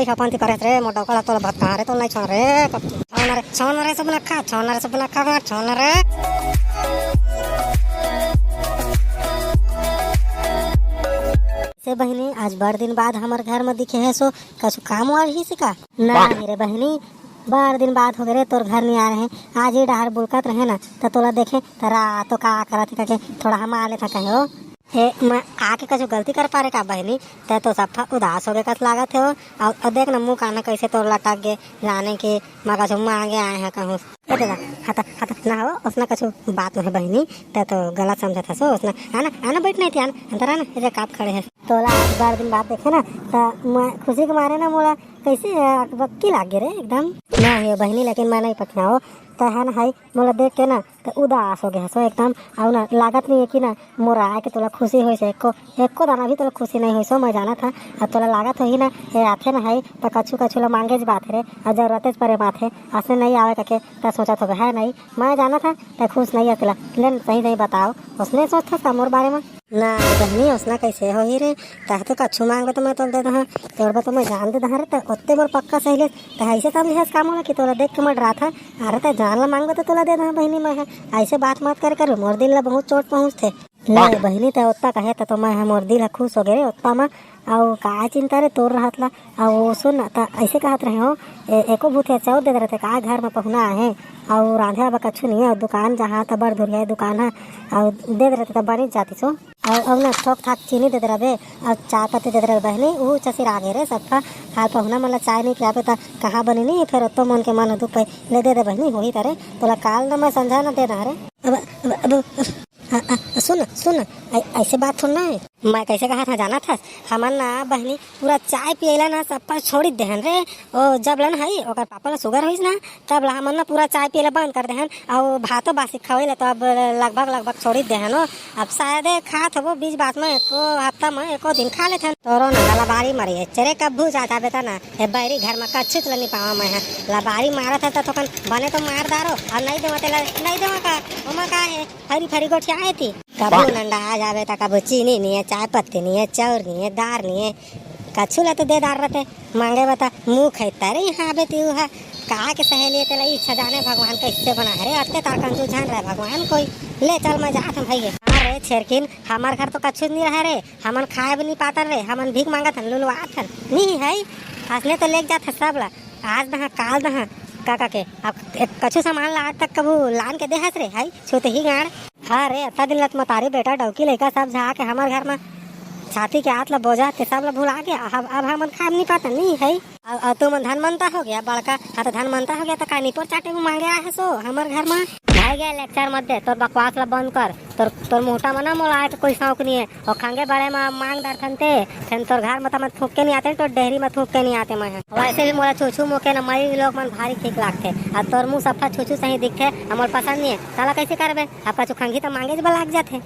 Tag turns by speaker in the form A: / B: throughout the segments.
A: तई खपंती करे रे मोटा कला तो भात कहां रे तो नहीं छोन रे छोन रे सब ना खा छोन रे। से बहनी आज बड़ दिन बाद हमारे घर में दिखे है सो कछु काम वाल ही से का ना रे बहनी बड़ दिन बाद हो गए तोर घर नहीं आ रहे हैं। आज ही डहर बुलकत रहे ना तो तोला देखे तरा तो का करत के थोड़ा हम आ लेता कहे हो हे मैं आके कछु गलती कर पा रहे का बहनी ते तो सब उदास हो गए कस लागत है हो और देख ना मुँह काना कैसे तोर लटक गए जाने के मैं कछु मांगे आए हैं कहूँ हता ना हो उसने कछु बात है बहनी ते तो गलत समझा था सो उसने आना बैठ नहीं थी अंदर आना इधर काप खड़े हैं तोला बार दिन बाद देखे ना तो मैं खुशी के मारे ना मोला कैसे वक्की लागे रे एकदम ना ये बहनी लेकिन मैं नहीं पकना हो तो है ना हाई मोला देख के ना तो उदास हो गया सो एकदम और ना लागत नहीं है कि ना मोरा आए के तोला खुशी हो से एको दाना भी तोला खुशी नहीं हुई सो मैं जाना था और तोला लागत हो ही ना ये आथे ना हाई तो कछु ला मांगे बात रे और जरूरत परे बात है असने नहीं आवे करके तो सोचा तो है नहीं मैं जाना था तो खुश नहीं है तोला लेकिन सही नहीं बताओ उसने सोचा था मोर बारे में ना बहनी उसना कैसे हो ही रे तह तो कछु मांगे तो मैं तोल दे दहा तोड़ तो मैं जान दे दहा रे तो ओत्ते मोर पक्का सही ले तो ऐसे समझे काम होला कि तोला देख के मैं डरा था अरे तो जान ला मांगबे तो तोला दे दहा बहनी मैं ऐसे बात मत कर मोर दिल ला बहुत चोट पहुँचते ले बहनी तो उतना कहे तो मैं मोर दिल खुश हो गए उतना में और का चिंता रे तोड़ रहा था और सुन तो ऐसे कहत रहे हो एको भूथे चाउर दे रहे थे का घर में पहुना है और रांधे अब कछु नहीं है और दुकान जहाँ तो बड़ धुरिया दुकान है और दे रहे थे तो बनी जाती सो और ना ठोक ठाक चीनी दे रहे और चाय पत्ती दे रहे बहनी वो चसिर आ गए रे सबका हाल पहुना मतलब चाय नहीं पिया तो कहाँ बनी नहीं फिर तो मन के मन दुख पे ले दे बहनी वही तरह तोला काल ना मैं समझा ना दे रहा रे अब सुन ऐसे बात थोड़ा है मैं कैसे कहा था जाना था हमार ना बहनी पूरा चाय पियला ना सब पर छोड़ देहन रे ओ जब लन है ओकर पापा ला शुगर होइस ना तब ला हमन ना पूरा चाय पियला बंद कर देहन और भातो बासी खावेला तो अब लगभग छोड़ देहन अब शायद खात हो बीच बात में एको हफ्ता में एको दिन खा लेथन तोरो ना लबारी मरी है चरे कब भू जाता बेटा ना हे बैरी घर में कच्छु तो नहीं पावा मैं लबारी मारा था तो बने तो मार दारो और नहीं देवा का ओमा का है फरी गोठिया आई थी कबू नंडा आ जावे तो कबू चीनी नहीं है चाय पत्ती नहीं है चाउर नहीं है दार नहीं है कछु ला तो दे दार रहते मांगे बता मुँह खेता रे यहाँ आवे तू है कहा के सहेली तेला इच्छा जाने भगवान कैसे बना है रे अत्ते तार कंजू जान रहे भगवान कोई ले चल मैं जात हूँ भैया अरे छेरकिन हमार घर तो कछु नहीं रहा रे हमन खाए भी नहीं पाता रे हमन भीख मांगत हन लुलवा हन नहीं है हंसने तो लेके जाते सब ला आज दहा काल दहा काका के अब कछु सामान ला आज तक कबू लान के दे हस रे हाई छूते ही गाड़ हाँ रे अत्ता दिन लत मतारी बेटा डौकी लेकर सब जा के हमारे घर में छाती के हाथ ला बोझा ते सब ला भुला गया अब हम खा नहीं पाता नहीं है अब तुम धन मनता हो गया बड़का हाँ तो धन मनता हो गया तो कानी पर चाटे में मांगे आए सो हमारे घर में भाई गया लेक्चर मत दे तोर बकवास ला बंद कर तोर मोटा मना मोला आए तो कोई शौक नहीं है और खंगे बड़े में मांग दर खनते फिर तोर घर में तो मत थूक के नहीं आते तो डेहरी में थूक के नहीं आते मैं वैसे भी मोला छूछू मुके न मई लोग मन भारी ठीक लागते और तोर मुँह सफा छूछू सही दिखते हमारे पसंद नहीं है ताला कैसे करबे आपका जो खंगी तो मांगे लाग जाते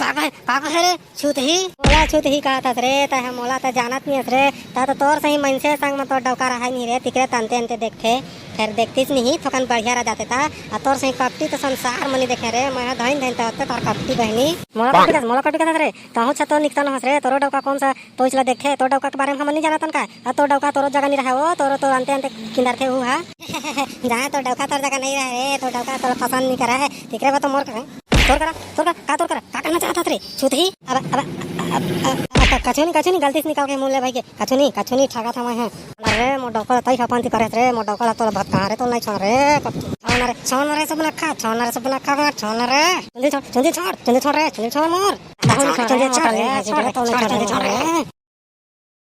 A: पापा है रे छूत ही कहता रे तह मोला तो जानत नहीं रे तो तोर सही मन से संग में तोर डौका रहा नहीं रे तिकरे तनते अंते देखते फिर देखतीस नहीं थोकन बढ़िया रह जाते था और तोर सही कपटी तो संसार मनी देखे रे मैं धन तो तोर कपटी बहनी मोला कपटी कहता रे तहु छतो निकता न हस रे तोरो डौका कौन सा तोचला देखे तोर डौका के बारे में हम नहीं जानतन का और तोर डौका तोरो जगह नहीं रहा हो तोरो तो अंते अंते किंदर थे हुआ जहाँ तोर डौका तोर जगह नहीं रहे तोर डौका तोर पसंद नहीं करा है तिकरे तो मोर करे तोर करा का करना चाहता रे छूत ही अब कछु नहीं गलती से निकाल के मुँह ले भाई के कछु नहीं ठगा था मैं अरे मोर डौका तई खपंती करे रे मोर डौका तो भात कहां रे तो नहीं छोन रे छोन रे सब ना खा छोन रे चुंदी छोड़ मोर छोड़ रे